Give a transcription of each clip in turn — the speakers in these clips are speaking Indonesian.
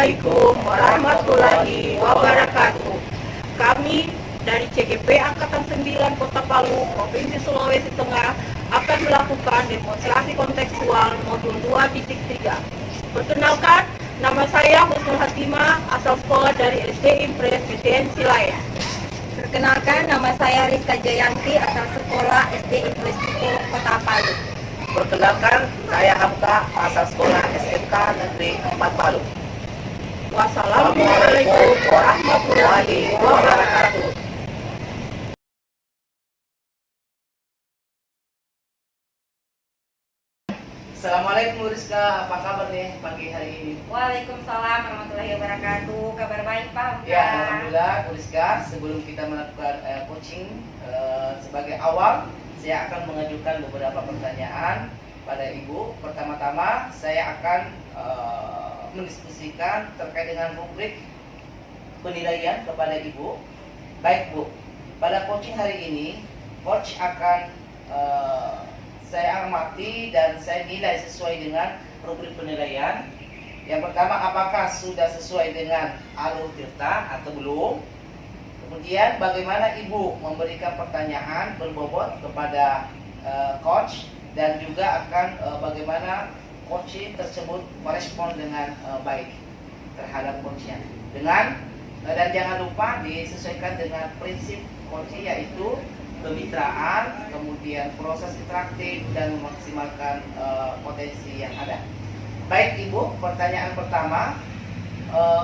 Assalamualaikum warahmatullahi wabarakatuh. Kami dari CGP Angkatan 9 Kota Palu, Provinsi Sulawesi Tengah akan melakukan demonstrasi kontekstual modul 2.3. Perkenalkan, nama saya Husnul Hatimah, asal sekolah dari SD Impres PTN Silaya. Perkenalkan, nama saya Rizka Jayanti, asal sekolah SD Impres Kota Palu. Perkenalkan, saya Hamka, asal sekolah SMK Negeri 4 Palu. Wassalamualaikum warahmatullahi wabarakatuh. Assalamualaikum Rizka, apa kabar nih pagi hari ini? Waalaikumsalam warahmatullahi wabarakatuh. Kabar baik Pak Hamka? Ya, alhamdulillah Rizka. Sebelum kita melakukan coaching sebagai awal, saya akan mengajukan beberapa pertanyaan pada Ibu. Pertama-tama, saya akan mendiskusikan terkait dengan rubrik penilaian kepada Ibu. Baik Bu, pada coaching hari ini, coach akan saya amati dan saya nilai sesuai dengan rubrik penilaian. Yang pertama, apakah sudah sesuai dengan alur tirta atau belum? Kemudian bagaimana Ibu memberikan pertanyaan berbobot kepada coach, dan juga akan bagaimana coaching tersebut merespon dengan baik terhadap coachnya. Dan jangan lupa disesuaikan dengan prinsip coaching, yaitu kemitraan, kemudian proses interaktif, dan memaksimalkan potensi yang ada. Baik Ibu, pertanyaan pertama,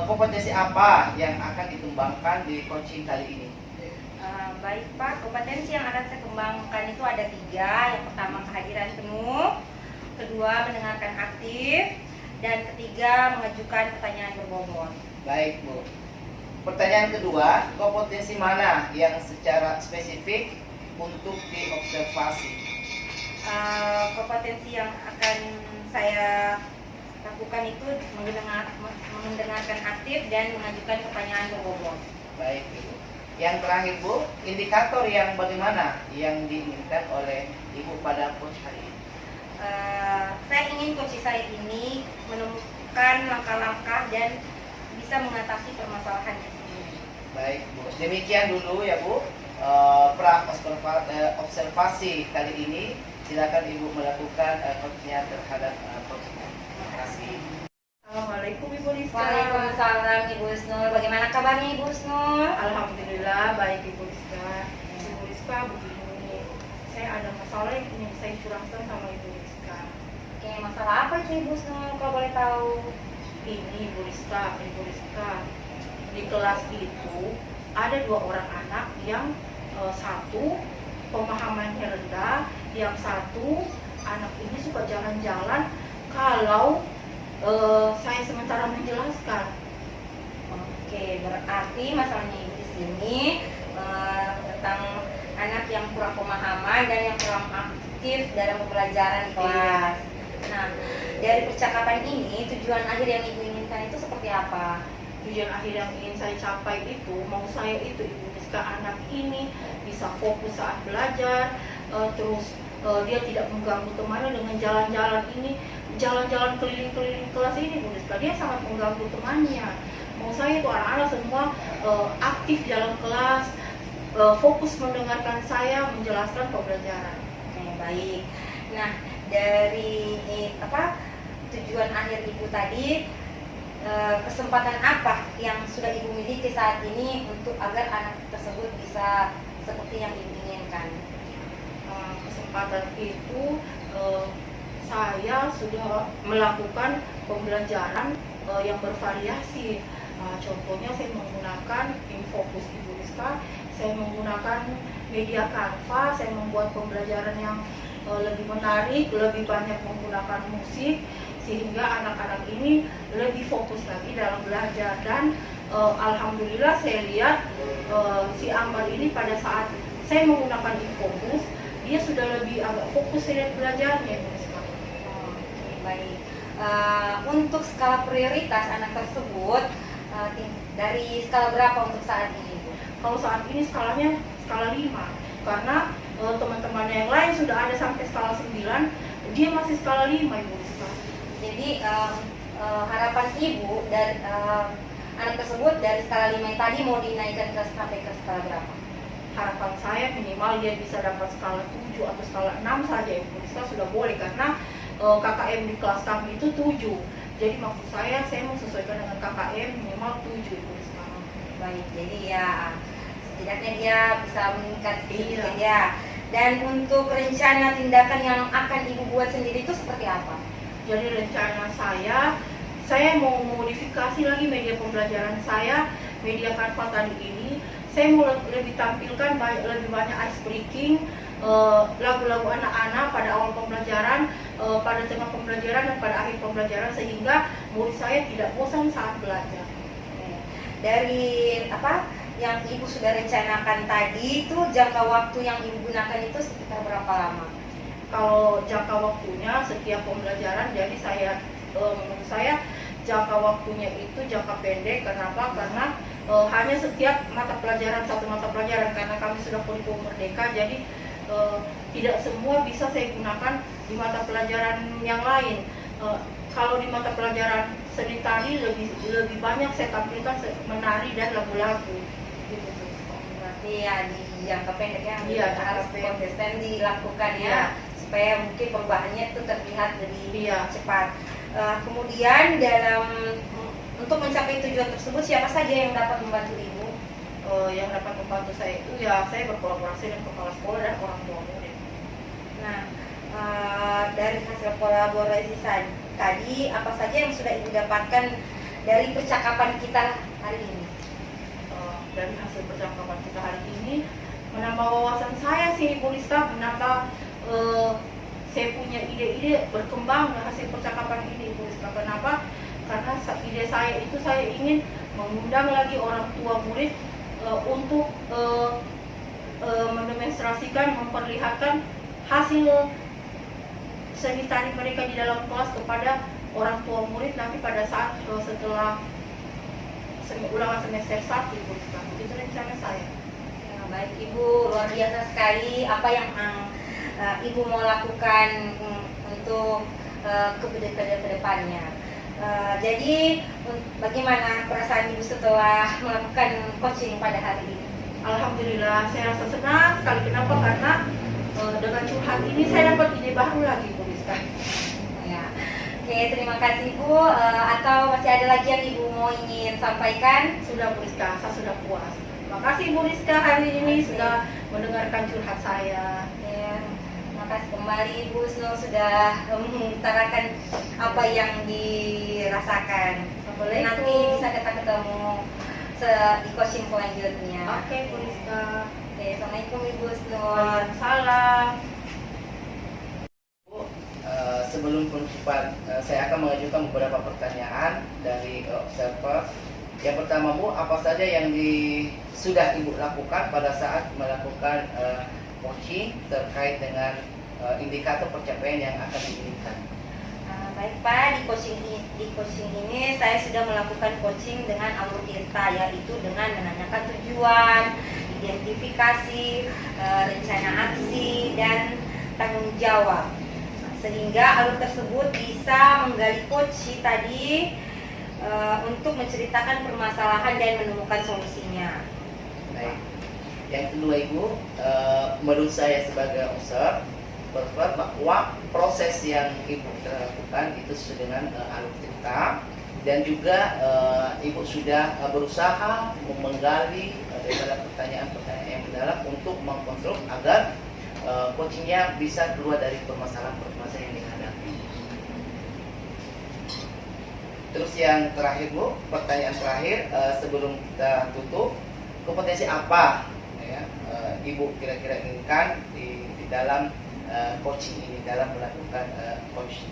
kompetensi apa yang akan dikembangkan di coaching kali ini? Baik Pak, kompetensi yang akan saya kembangkan itu ada 3. Yang pertama, kehadiran penuh. Kedua, mendengarkan aktif. Dan ketiga, mengajukan pertanyaan berbobot. Baik Bu. Pertanyaan kedua, kompetensi mana yang secara spesifik untuk diobservasi? Kompetensi yang akan saya lakukan itu mendengarkan aktif dan mengajukan pertanyaan berbobot. Baik Ibu. Yang terakhir Bu, indikator yang bagaimana yang diinginkan oleh Ibu pada coach hari ini? Saya ingin coach saya ini menemukan langkah-langkah dan bisa mengatasi permasalahannya sendiri. Baik Bu, demikian dulu ya Bu observasi kali ini. Silakan Ibu melakukan coachnya terhadap coachnya. Terima kasih. Assalamualaikum Ibu Rizka. Waalaikumsalam Ibu Husnul. Bagaimana kabarnya Ibu Husnul? Alhamdulillah baik Ibu Rizka. Ibu Rizka, begini, saya ada masalah yang ingin saya curahkan sama Ibu Rizka. Oke, masalah apa itu Ibu Husnul kalau boleh tahu? Ini Ibu Rizka, di kelas itu ada 2 orang anak yang satu pemahamannya rendah, yang satu anak ini suka jalan-jalan kalau saya sementara menjelaskan. Oke, berarti masalahnya Ibu di sini tentang anak yang kurang pemahaman dan yang kurang aktif dalam pembelajaran di kelas. Nah, dari percakapan ini tujuan akhir yang Ibu inginkan itu seperti apa? Tujuan akhir yang ingin saya capai itu, mau saya itu Ibu Rizka, anak ini bisa fokus saat belajar, terus dia tidak mengganggu temannya dengan jalan-jalan keliling-keliling kelas ini Bu Rizka. Dia sangat mengganggu temannya. Mau saya itu anak-anak semua aktif dalam kelas, fokus mendengarkan saya menjelaskan pembelajaran. Baik. Nah, dari tujuan akhir Ibu tadi, kesempatan apa yang sudah Ibu miliki saat ini untuk agar anak tersebut bisa seperti yang Ibu inginkan? Kesempatan itu saya sudah melakukan pembelajaran yang bervariasi. Contohnya saya menggunakan Infocus Ibu Rizka, saya menggunakan media Canva, saya membuat pembelajaran yang lebih menarik, lebih banyak menggunakan musik, sehingga anak-anak ini lebih fokus lagi dalam belajar. Dan alhamdulillah saya lihat si Amal ini pada saat saya menggunakan Infocus, dia sudah lebih agak fokus dengan belajarnya. Baik. Untuk skala prioritas anak tersebut dari skala berapa untuk saat ini? Kalau saat ini skalanya skala 5, karena teman-teman yang lain sudah ada sampai skala 9, dia masih skala 5 Ibu Rizka. Jadi harapan ibu dari anak tersebut dari skala 5 yang tadi mau dinaikkan sampai ke skala berapa? Harapan saya minimal dia bisa dapat skala 7 atau skala 6 saja Ibu Rizka sudah boleh, karena KKM di kelas kami itu 7. Jadi maksud saya mau sesuaikan dengan KKM minimal 7 Ibu Rizka. Baik, jadi ya setidaknya dia bisa meningkat sedikit Iya. ya. Dan untuk rencana tindakan yang akan ibu buat sendiri itu seperti apa? Jadi rencana saya mau modifikasi lagi media pembelajaran saya, media Canva tadi ini. Saya mau lebih tampilkan lebih banyak ice breaking, lagu-lagu anak-anak pada awal pembelajaran, pada tengah pembelajaran dan pada akhir pembelajaran, sehingga murid saya tidak bosan saat belajar. Dari apa yang ibu sudah rencanakan tadi itu jangka waktu yang ibu gunakan itu sekitar berapa lama? Kalau jangka waktunya setiap pembelajaran, jadi menurut saya jangka waktunya itu jangka pendek. Kenapa? Karena hanya setiap satu mata pelajaran, karena kami sudah kurikulum merdeka, jadi tidak semua bisa saya gunakan di mata pelajaran yang lain. Kalau di mata pelajaran seni tari lebih banyak saya tampilkan menari dan lagu-lagu gitu. Berarti ya di jangka pendek ya, Iya, harus jangka pendek. konsisten dilakukan ya, Iya. supaya mungkin perubahannya itu terlihat lebih Iya. cepat. Kemudian untuk mencapai tujuan tersebut siapa saja yang dapat membantu ibu? Yang dapat membantu saya itu ya saya berkolaborasi dengan kepala sekolah dan orang tua murid. Nah, dari hasil kolaborasi tadi apa saja yang sudah ibu dapatkan dari percakapan kita hari ini? Dari hasil percakapan kita hari ini menambah wawasan saya sih Ibu Rizka, menambah saya punya ide-ide berkembang dari hasil percakapan ini Ibu Rizka. Kenapa? Karena ide saya itu saya ingin mengundang lagi orang tua murid untuk mendemonstrasikan, memperlihatkan hasil seni tari mereka di dalam kelas kepada orang tua murid nanti pada saat setelah ulangan semester 1 Ibu Rizka. Itu rencana saya. Ya, baik ibu, luar biasa sekali apa yang ibu mau lakukan untuk ke depannya. Jadi bagaimana perasaan ibu setelah melakukan coaching pada hari ini? Alhamdulillah, saya rasa senang sekali. Kenapa? Karena dengan curhat ini saya dapat ide baru lagi Ibu Rizka. Ya. Oke, terima kasih ibu. Atau masih ada lagi yang ibu mau ingin sampaikan? Sudah Bu Rizka, saya sudah puas. Terima kasih Bu Rizka hari ini sudah mendengarkan curhat saya. Ya, terima kasih kembali Ibu Husnul sudah mengutarakan apa yang dirasakan. Assalamualaikum. Nanti bisa kita ketemu di coaching selanjutnya. Oke Bu Rizka. Oke, assalamualaikum Ibu Husnul. Waalaikumsalam. Sebelum penutupan, saya akan mengajukan beberapa pertanyaan dari observer. Yang pertama Bu, apa saja yang sudah Ibu lakukan pada saat melakukan coaching terkait dengan indikator pencapaian yang akan diinginkan? Baik Pak, di coaching ini saya sudah melakukan coaching dengan alur tirta, yaitu dengan menanyakan tujuan, identifikasi, rencana aksi, dan tanggung jawab. Sehingga alur tersebut bisa menggali coach tadi untuk menceritakan permasalahan dan menemukan solusinya. Baik. Yang kedua Ibu, menurut saya sebagai observer bahwa proses yang Ibu lakukan itu sesuai dengan alur cerita, dan juga Ibu sudah berusaha menggali daripada pertanyaan-pertanyaan yang mendalam untuk mengkonstruk agar coachingnya bisa keluar dari permasalahan-permasalahan yang dihadapi. Terus yang terakhir Bu, pertanyaan terakhir sebelum kita tutup, kompetensi apa ya, Ibu kira-kira inginkan di dalam coaching ini, dalam melakukan coaching?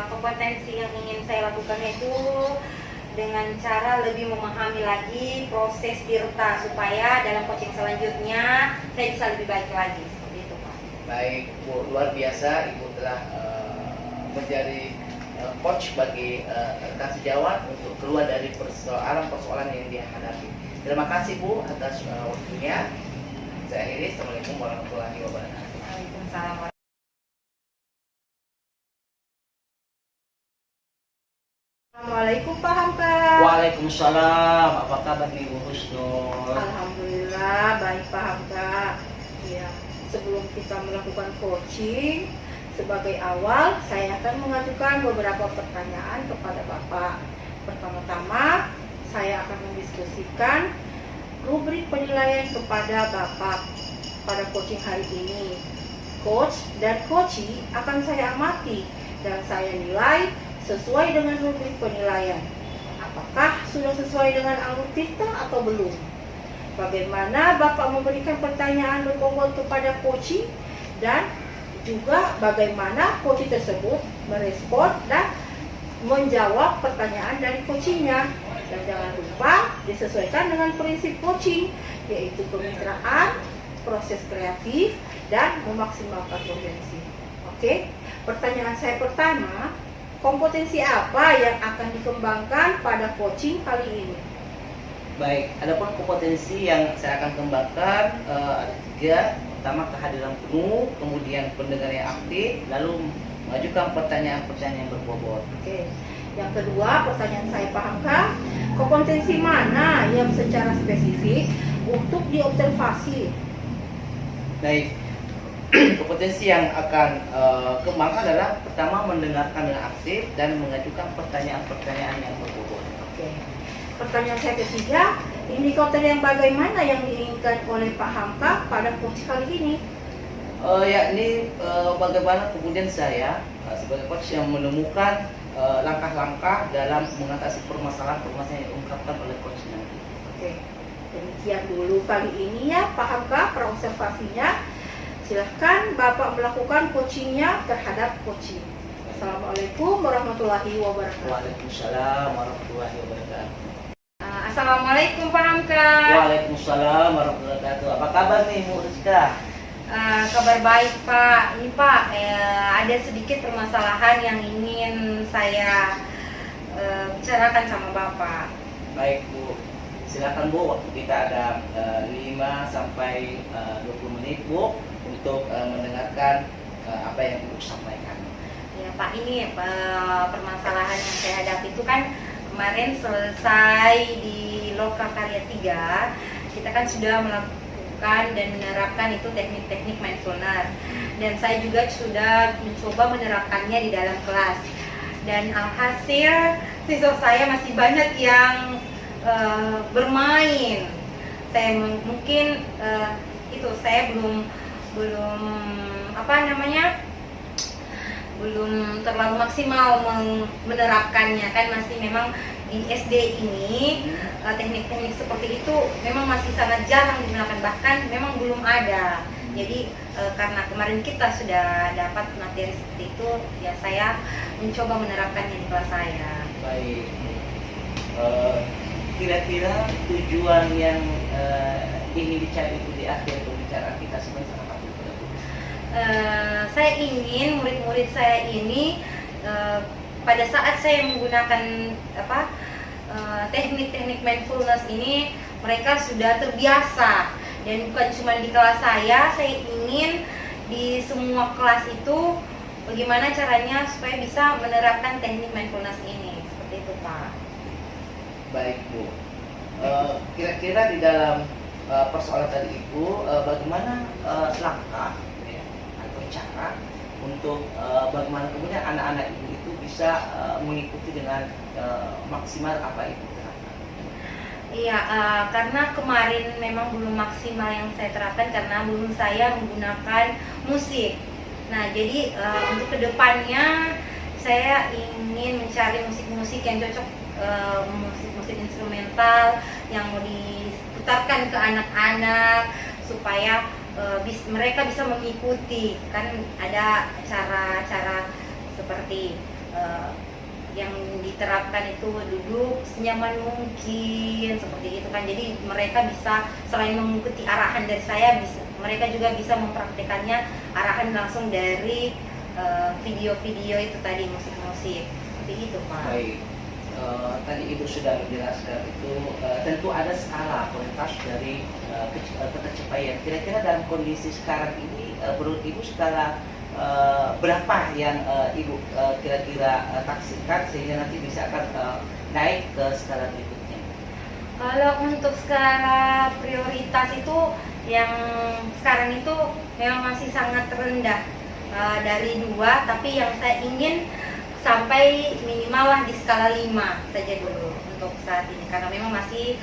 Kompetensi yang ingin saya lakukan itu dengan cara lebih memahami lagi proses tirta supaya dalam coaching selanjutnya saya bisa lebih baik lagi, seperti itu Pak. Baik Bu, luar biasa Ibu telah menjadi coach bagi rekan sejawat untuk keluar dari persoalan-persoalan yang dia hadapi. Terima kasih Bu atas waktunya. Saya akhiri. Assalamualaikum warahmatullahi wabarakatuh. Waalaikumsalam. Assalamualaikum Pak Hamka. Waalaikumsalam. Apa kabar nih Bu Husnul? Alhamdulillah baik Pak Hamka. Ya, sebelum kita melakukan coaching, sebagai awal saya akan mengajukan beberapa pertanyaan kepada Bapak. Pertama-tama, saya akan mendiskusikan rubrik penilaian kepada Bapak pada coaching hari ini. Coach dan coachee akan saya amati dan saya nilai sesuai dengan rubrik penilaian. Apakah sudah sesuai dengan alur kita atau belum? Bagaimana Bapak memberikan pertanyaan berbobot kepada coachee dan juga bagaimana coachee tersebut merespon dan menjawab pertanyaan dari coachingnya. Dan jangan lupa disesuaikan dengan prinsip coaching, yaitu kemitraan, proses kreatif, dan memaksimalkan potensi. Oke, pertanyaan saya pertama, kompetensi apa yang akan dikembangkan pada coaching kali ini? Baik, adapun kompetensi yang saya akan kembangkan ada 3. Pertama, kehadiran penuh, kemudian pendengar yang aktif, lalu mengajukan pertanyaan-pertanyaan yang berbobot. Oke. Yang kedua, pertanyaan saya pahamkah kompetensi mana yang secara spesifik untuk diobservasi? Baik, kompetensi yang akan kembangkan adalah pertama, mendengarkan dengan aktif dan mengajukan pertanyaan-pertanyaan yang berbobot. Oke. Pertanyaan saya ketiga, indikator yang bagaimana yang diinginkan oleh Pak Hamka pada coach kali ini? Yakni bagaimana kemudian saya sebagai coach yang menemukan langkah-langkah dalam mengatasi permasalahan-permasalahan yang diungkapkan oleh coach nanti. Oke, demikian dulu kali ini ya Pak Hamka observasinya. Silahkan Bapak melakukan coachingnya terhadap coaching. Assalamualaikum warahmatullahi wabarakatuh. Waalaikumsalam warahmatullahi wabarakatuh. Assalamualaikum Pak Hamka. Waalaikumsalam warahmatullahi wabarakatuh. Apa kabar nih Bu Rizka? Kabar baik Pak. Ini Pak, ada sedikit permasalahan yang ingin saya bicarakan sama Bapak. Baik Bu, silakan Bu. Waktu kita ada 5 sampai 20 menit Bu untuk mendengarkan apa yang Ibu sampaikan. Ya Pak, ini permasalahan yang saya hadapi itu kan kemarin selesai di Lokal Karya 3. Kita kan sudah melakukan dan menerapkan itu teknik-teknik mindfulness, dan saya juga sudah mencoba menerapkannya di dalam kelas, dan alhasil siswa saya masih banyak yang bermain. Saya mungkin itu saya belum belum terlalu maksimal menerapkannya, kan masih memang di SD ini teknik-teknik seperti itu memang masih sangat jarang digunakan, bahkan memang belum ada. Jadi karena kemarin kita sudah dapat materi seperti itu, ya saya mencoba menerapkannya di kelas saya. Baik. Kira-kira tujuan yang ingin dicari itu di akhir pembicaraan kita sebenarnya apa itu? Saya ingin murid-murid saya ini pada saat saya menggunakan teknik-teknik mindfulness ini, mereka sudah terbiasa, dan bukan cuma di kelas saya ingin di semua kelas itu bagaimana caranya supaya bisa menerapkan teknik mindfulness ini, seperti itu Pak. Baik Bu, kira-kira di dalam persoalan tadi Ibu, bagaimana langkah atau cara untuk bagaimana kemudian anak-anak Ibu itu bisa mengikuti dengan maksimal apa itu terapkan? Iya, karena kemarin memang belum maksimal yang saya terapkan karena belum saya menggunakan musik. Nah, jadi untuk kedepannya saya ingin mencari musik-musik yang cocok, musik-musik instrumental yang mau diputarkan ke anak-anak supaya mereka bisa mengikuti. Kan ada cara-cara seperti yang diterapkan itu duduk senyaman mungkin, seperti itu kan. Jadi mereka bisa selain mengikuti arahan dari saya, mereka juga bisa mempraktikannya arahan langsung dari video-video itu tadi, musik-musik seperti itu Pak. Baik, tadi Ibu sudah menjelaskan itu tentu ada skala prioritas dari ketercapaian. Kira-kira dalam kondisi sekarang ini menurut Ibu skala berapa yang Ibu kira-kira taksikan sehingga nanti bisa akan naik ke skala berikutnya? Kalau untuk skala prioritas itu yang sekarang itu memang masih sangat rendah, dari 2, tapi yang saya ingin sampai minimal lah di skala 5 saja dulu untuk saat ini, karena memang masih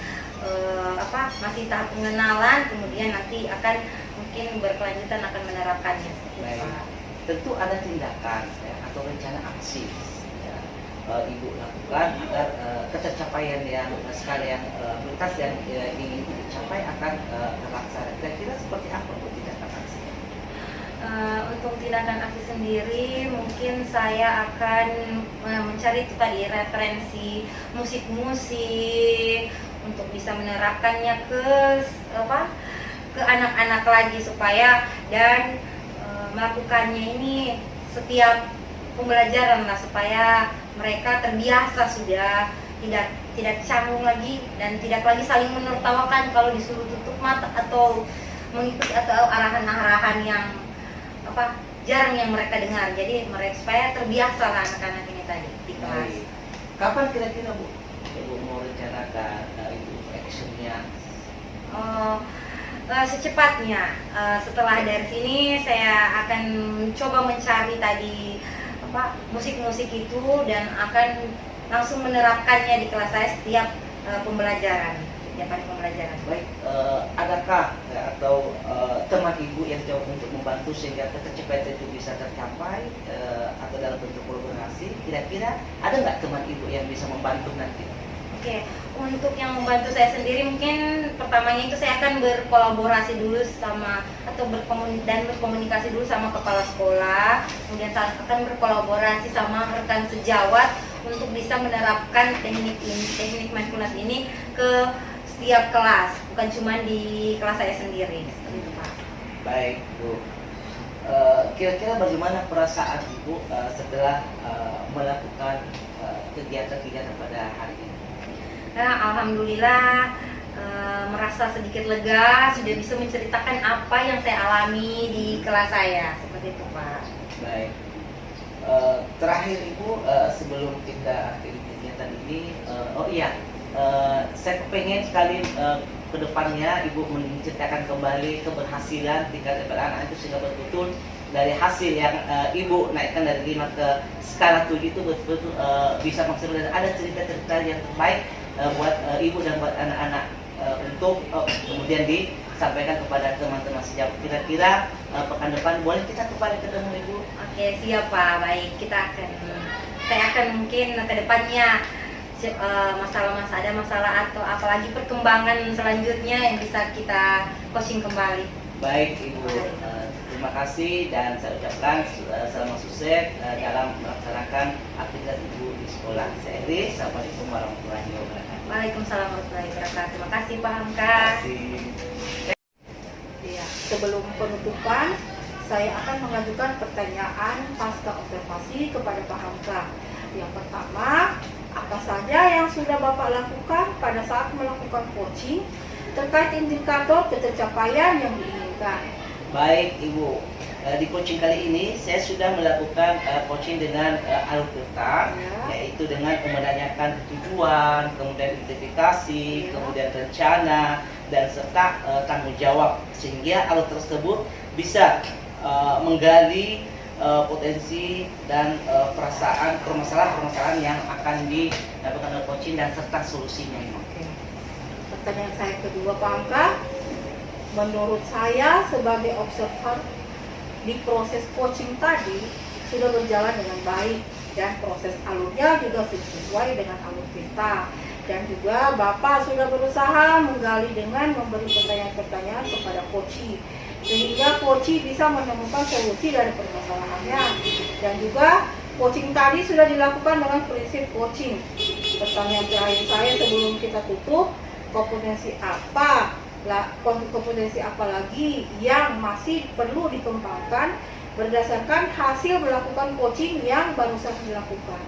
masih tahap pengenalan, kemudian nanti akan mungkin berkelanjutan akan menerapkannya. Baik. Tentu ada tindakan ya, atau rencana aksi ya, Ibu lakukan agar ketercapaian yang skala yang prioritas yang ingin dicapai akan terlaksana. Kira-kira seperti apa Bu tindakan aksi? Untuk tindakan aksi sendiri mungkin saya akan mencari itu tadi referensi musik-musik untuk bisa menerapkannya ke anak-anak lagi supaya dan melakukannya ini setiap pembelajaran lah supaya mereka terbiasa sudah tidak canggung lagi dan tidak lagi saling menertawakan kalau disuruh tutup mata atau mengikuti atau arahan-arahan yang jarang yang mereka dengar. Jadi mereka supaya terbiasa lah anak-anak ini tadi di kelas. Baik. Kapan kira-kira Bu Ibu mau rencanakan itu actionnya? Secepatnya. Setelah dari sini saya akan coba mencari tadi musik-musik itu dan akan langsung menerapkannya di kelas saya setiap pembelajaran. Setiap hari pembelajaran. Baik, adakah atau teman Ibu yang jauh untuk membantu sehingga ketercapaian itu bisa tercapai atau dalam bentuk kolaborasi? Kira-kira ada nggak teman Ibu yang bisa membantu nanti? Oke, untuk yang membantu saya sendiri mungkin pertamanya itu saya akan berkolaborasi dulu sama atau berkomunikasi dulu sama kepala sekolah, kemudian saya akan berkolaborasi sama rekan sejawat untuk bisa menerapkan teknik mindfulness ini ke setiap kelas, bukan cuma di kelas saya sendiri. Seperti itu, Pak. Baik Bu, kira-kira bagaimana perasaan Ibu setelah melakukan kegiatan-kegiatan pada hari ini? Nah, alhamdulillah merasa sedikit lega, sudah bisa menceritakan apa yang saya alami di kelas saya. Seperti itu, Pak. Baik. Terakhir Ibu, sebelum kita akhiri kegiatan ini, saya pengen sekali ke depannya Ibu menceritakan kembali keberhasilan tingkat level anak itu sehingga betul-betul dari hasil yang Ibu naikkan dari 5 ke skala 7 itu betul-betul bisa maksimal dan ada cerita-cerita yang terbaik buat Ibu dan buat anak-anak untuk kemudian disampaikan kepada teman-teman sejawat. Kira-kira pekan depan boleh kita kembali ketemu Ibu? Oke, siap Pak. Baik, saya akan mungkin ke depannya ada masalah atau apalagi perkembangan selanjutnya yang bisa kita coaching kembali. Baik Ibu, terima kasih dan saya ucapkan selamat sukses dalam melaksanakan aktivitas Ibu di sekolah. Saya Eri, assalamualaikum warahmatullahi wabarakatuh. Waalaikumsalam warahmatullahi wabarakatuh. Terima kasih Pak Hamka. Ya, sebelum penutupan, saya akan mengajukan pertanyaan pasca observasi kepada Pak Hamka. Yang pertama, apa saja yang sudah Bapak lakukan pada saat melakukan coaching terkait indikator ketercapaian yang diinginkan? Baik Ibu, di coaching kali ini saya sudah melakukan coaching dengan alur tirta, yaitu dengan menanyakan tujuan, kemudian identifikasi, kemudian rencana, dan serta tanggung jawab, sehingga alur tersebut bisa menggali potensi dan permasalahan-permasalahan yang akan didapatkan oleh coaching dan serta solusinya. Oke. Pertanyaan saya kedua Pak Hamka, menurut saya sebagai observer di proses coaching tadi sudah berjalan dengan baik dan proses alurnya juga sesuai dengan alur kita, dan juga Bapak sudah berusaha menggali dengan memberi pertanyaan-pertanyaan kepada coaching sehingga coaching bisa menemukan solusi dari permasalahannya, dan juga coaching tadi sudah dilakukan dengan prinsip coaching. Pertanyaan terakhir saya sebelum kita tutup, kompetensi apa lagi yang masih perlu dikembangkan berdasarkan hasil melakukan coaching yang barusan dilakukan?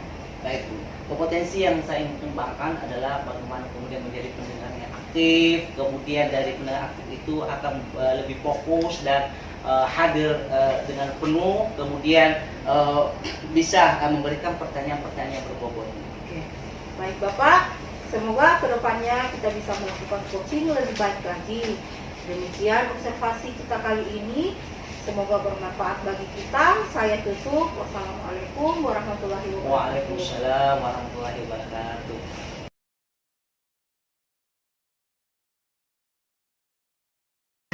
Baik Bu, kompetensi yang saya ingin kembangkan adalah bagaimana kemudian menjadi pendengar yang aktif, kemudian dari pendengar aktif itu akan lebih fokus dan hadir dengan penuh, kemudian bisa memberikan pertanyaan-pertanyaan berbobot. Oke. Baik Bapak, semoga kedepannya kita bisa melakukan coaching lebih baik lagi. Demikian observasi kita kali ini. Semoga bermanfaat bagi kita. Saya tutup. Wassalamualaikum warahmatullahi wabarakatuh. Waalaikumsalam warahmatullahi wabarakatuh.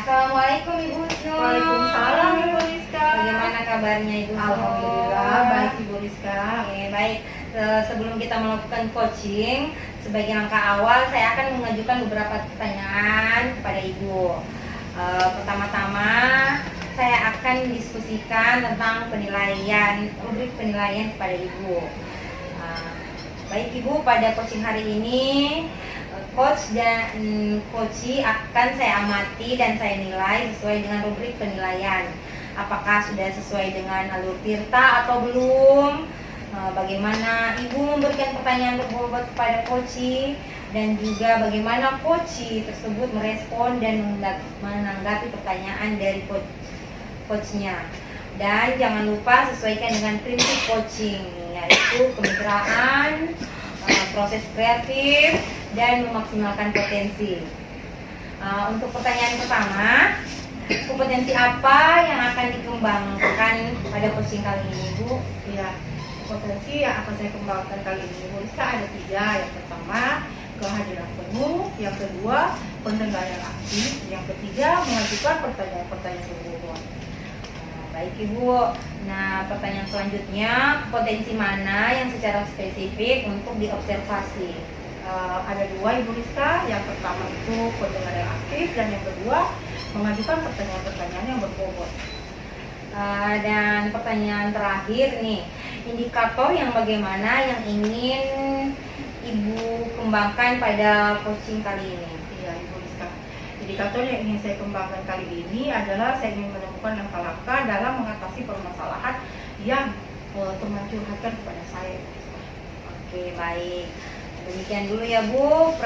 Assalamualaikum Ibu Husnul. Waalaikumsalam Ibu Rizka. Bagaimana kabarnya Ibu? Alhamdulillah baik Ibu Rizka. Oke, baik. Sebelum kita melakukan coaching, sebagai langkah awal saya akan mengajukan beberapa pertanyaan kepada Ibu. Pertama-tama, saya akan diskusikan tentang penilaian, rubrik penilaian kepada Ibu. Baik Ibu, pada coaching hari ini, coach dan coachee akan saya amati dan saya nilai sesuai dengan rubrik penilaian. Apakah sudah sesuai dengan alur tirta atau belum? Bagaimana Ibu memberikan pertanyaan berbobot kepada coachee, dan juga bagaimana coachee tersebut merespon dan menanggapi pertanyaan dari coachnya. Dan jangan lupa sesuaikan dengan prinsip coaching, yaitu kemitraan, proses kreatif, dan memaksimalkan potensi. Untuk pertanyaan pertama, kompetensi apa yang akan dikembangkan pada coaching kali ini, Bu? Ya, potensi yang akan saya kembangkan kali ini Ibu Rizka ada 3. Yang pertama, kehadiran penuh. Yang kedua, pendengaran aktif. Yang ketiga, mengajukan pertanyaan-pertanyaan berbobot. Baik Ibu. Nah, pertanyaan selanjutnya, potensi mana yang secara spesifik untuk diobservasi? Ada 2 Ibu Rizka. Yang pertama itu pendengaran aktif, dan yang kedua mengajukan pertanyaan-pertanyaan yang berbobot. Dan pertanyaan terakhir nih, indikator yang bagaimana yang ingin Ibu kembangkan pada coaching kali ini? Iya Ibu Rizka. Indikator yang ingin saya kembangkan kali ini adalah saya ingin menemukan langkah-langkah dalam mengatasi permasalahan yang teman curhatkan kepada saya. Oke, baik. Demikian dulu ya Bu,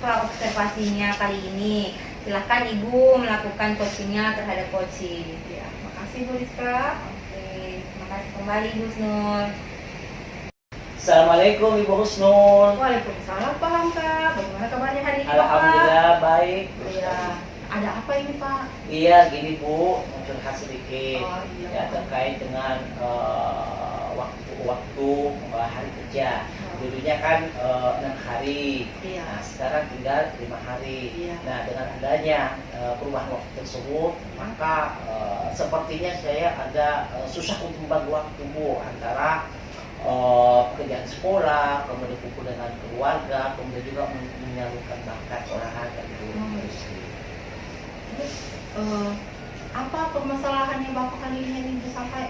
pra-observasinya kali ini. Silahkan Ibu melakukan coachingnya terhadap coaching. Ya, makasih Bu Rizka. Oke, terima kasih kembali Bu Husnul. Assalamualaikum Ibu Husnul. Waalaikumsalam Pak Hamka. Bagaimana kabarnya hari ini Bapak? Alhamdulillah baik. Iya. Ada apa ini Pak? Iya gini Bu, mau curhat sedikit. Oh, iya. Ya terkait dengan waktu hari kerja. Dulunya kan 6 hari. Iya. Nah sekarang tinggal 5 hari. Iya. Nah dengan adanya perubahan waktu tersebut, maka sepertinya saya agak susah untuk membagi waktu Bu antara pekerjaan sekolah, kemudian kumpul dengan keluarga, kemudian juga menyalurkan bakat olahraga itu. Terus apa permasalahan yang Bapak kali ini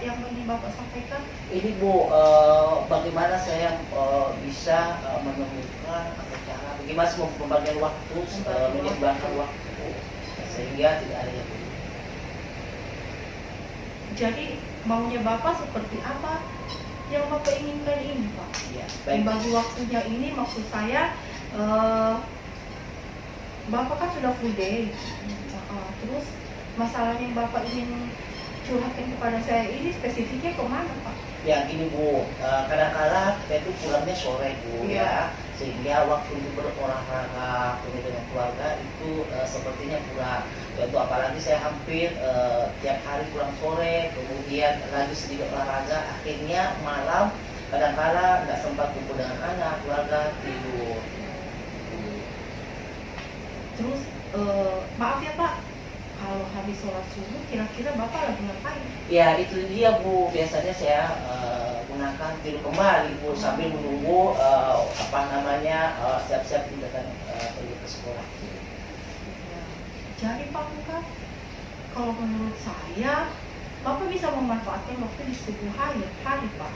yang ingin Bapak sampaikan? Ini Bu, bagaimana saya bisa menemukan atau cara bagaimana pembagian waktu, menyeimbangkan waktu sehingga tidak ada yang buruk. Jadi maunya Bapak seperti apa yang Bapak inginkan ini Pak? Ya, baik. Membagi waktunya ini maksud saya Bapak kan sudah full day. Terus masalah yang Bapak ingin curhatkan kepada saya ini spesifiknya kemana Pak? Ya gini Bu, kadang-kala kita itu pulangnya sore Bu ya, sehingga waktu untuk berolahraga kemudian dengan keluarga itu sepertinya kurang. Contoh apalagi saya hampir tiap hari pulang sore, kemudian lagi sedikit olahraga, akhirnya malam kadang-kala nggak sempat kumpul dengan anak, keluarga tidur. Terus maaf ya Pak, kalau habis sholat subuh kira-kira Bapak lagi ngapain? Ya itu dia Bu, biasanya saya gunakan tidur kembali Bu sambil menunggu siap-siap tindakan pergi ke sekolah. Jadi Pak Muka, kalau menurut saya Bapak bisa memanfaatkan waktu di subuh hari Pak.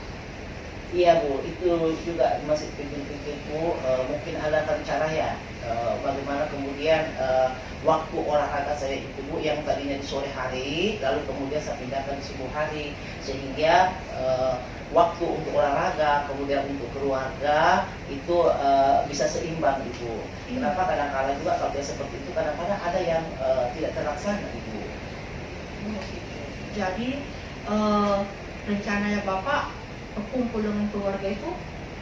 Iya Bu, itu juga masih pikir-pikir Bu, mungkin ada cara ya bagaimana kemudian waktu olahraga saya itu Bu yang tadinya di sore hari lalu kemudian saya pindahkan di subuh hari sehingga waktu untuk olahraga kemudian untuk keluarga itu bisa seimbang Ibu. Kenapa kadang-kadang juga kalau dia seperti itu kadang-kadang ada yang tidak terlaksana Ibu. Jadi rencananya Bapak kumpul dengan keluarga itu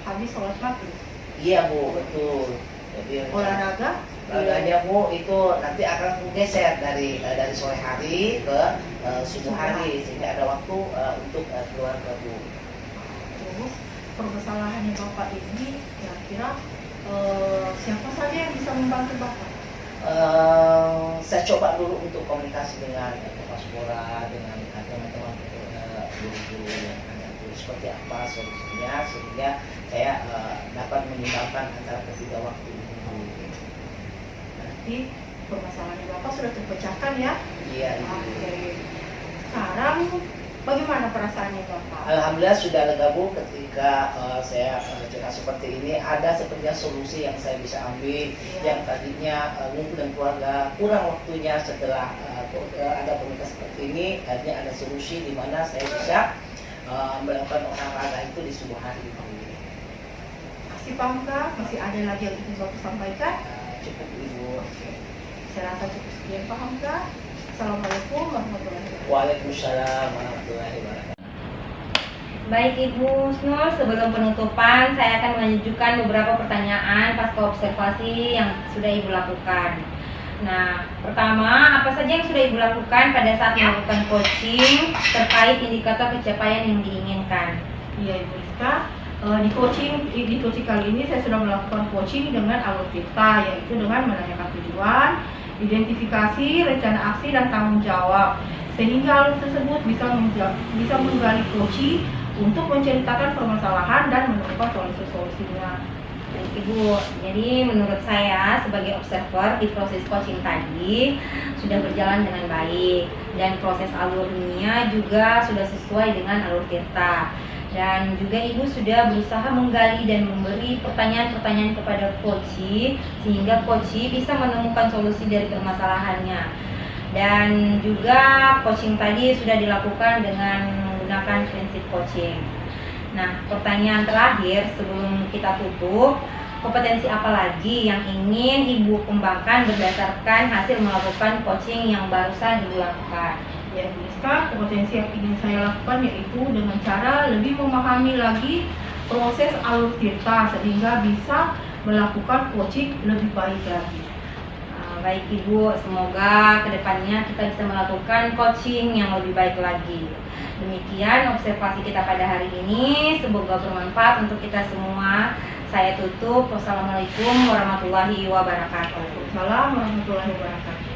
habis sholat maghrib. Iya Bu, betul. Jadi Olahraga? olahraganya Bu itu nanti akan geser dari sore hari ke subuh hari sehingga ada waktu untuk keluarga Bu. Terus permasalahannya Bapak ini kira-kira siapa saja yang bisa membantu Bapak? Saya coba dulu untuk komunikasi dengan Paspora, dengan teman-teman guru-guru yang ada itu seperti apa solusinya sehingga saya dapat menyimbangkan antara ketiga waktu ini. Berarti permasalahannya Bapak sudah terpecahkan ya? Iya. Oke. Sekarang bagaimana perasaannya Bapak? Alhamdulillah sudah lega Bu ketika saya cerita seperti ini ada sepertinya solusi yang saya bisa ambil yang tadinya ngumpul dan keluarga kurang waktunya setelah ada komunitas seperti ini akhirnya ada solusi di mana saya bisa melakukan olahraga itu di subuh hari. Masih paham kah? Masih ada lagi yang ingin Bapak sampaikan? Cukup Ibu. Saya rasa cukup sekian, paham kah? Assalamualaikum warahmatullahi wabarakatuh. Waalaikumsalam warahmatullahi wabarakatuh. Baik Ibu Husnul, sebelum penutupan saya akan menunjukkan beberapa pertanyaan pasca observasi yang sudah Ibu lakukan. Nah, pertama, apa saja yang sudah Ibu lakukan pada saat melakukan coaching terkait indikator pencapaian yang diinginkan? Iya Ibu Rizka, di coaching kali ini saya sudah melakukan coaching dengan alur kita, yaitu dengan menanyakan tujuan, identifikasi, rencana aksi, dan tanggung jawab, sehingga alur tersebut bisa menggali coaching untuk menceritakan permasalahan dan menemukan solusi-solusinya. Baik Ibu, jadi menurut saya sebagai observer di proses coaching tadi sudah berjalan dengan baik dan proses alurnya juga sudah sesuai dengan alur kita. Dan juga Ibu sudah berusaha menggali dan memberi pertanyaan-pertanyaan kepada coach sehingga coach bisa menemukan solusi dari permasalahannya. Dan juga coaching tadi sudah dilakukan dengan menggunakan prinsip coaching. Nah, pertanyaan terakhir sebelum kita tutup, kompetensi apa lagi yang ingin Ibu kembangkan berdasarkan hasil melakukan coaching yang barusan Ibu lakukan? Ya, Rizka, kompetensi yang ingin saya lakukan yaitu dengan cara lebih memahami lagi proses alur tirta sehingga bisa melakukan coaching lebih baik lagi. Baik Ibu, semoga kedepannya kita bisa melakukan coaching yang lebih baik lagi. Demikian observasi kita pada hari ini, semoga bermanfaat untuk kita semua. Saya tutup. Wassalamualaikum warahmatullahi wabarakatuh. Waalaikumsalam warahmatullahi wabarakatuh.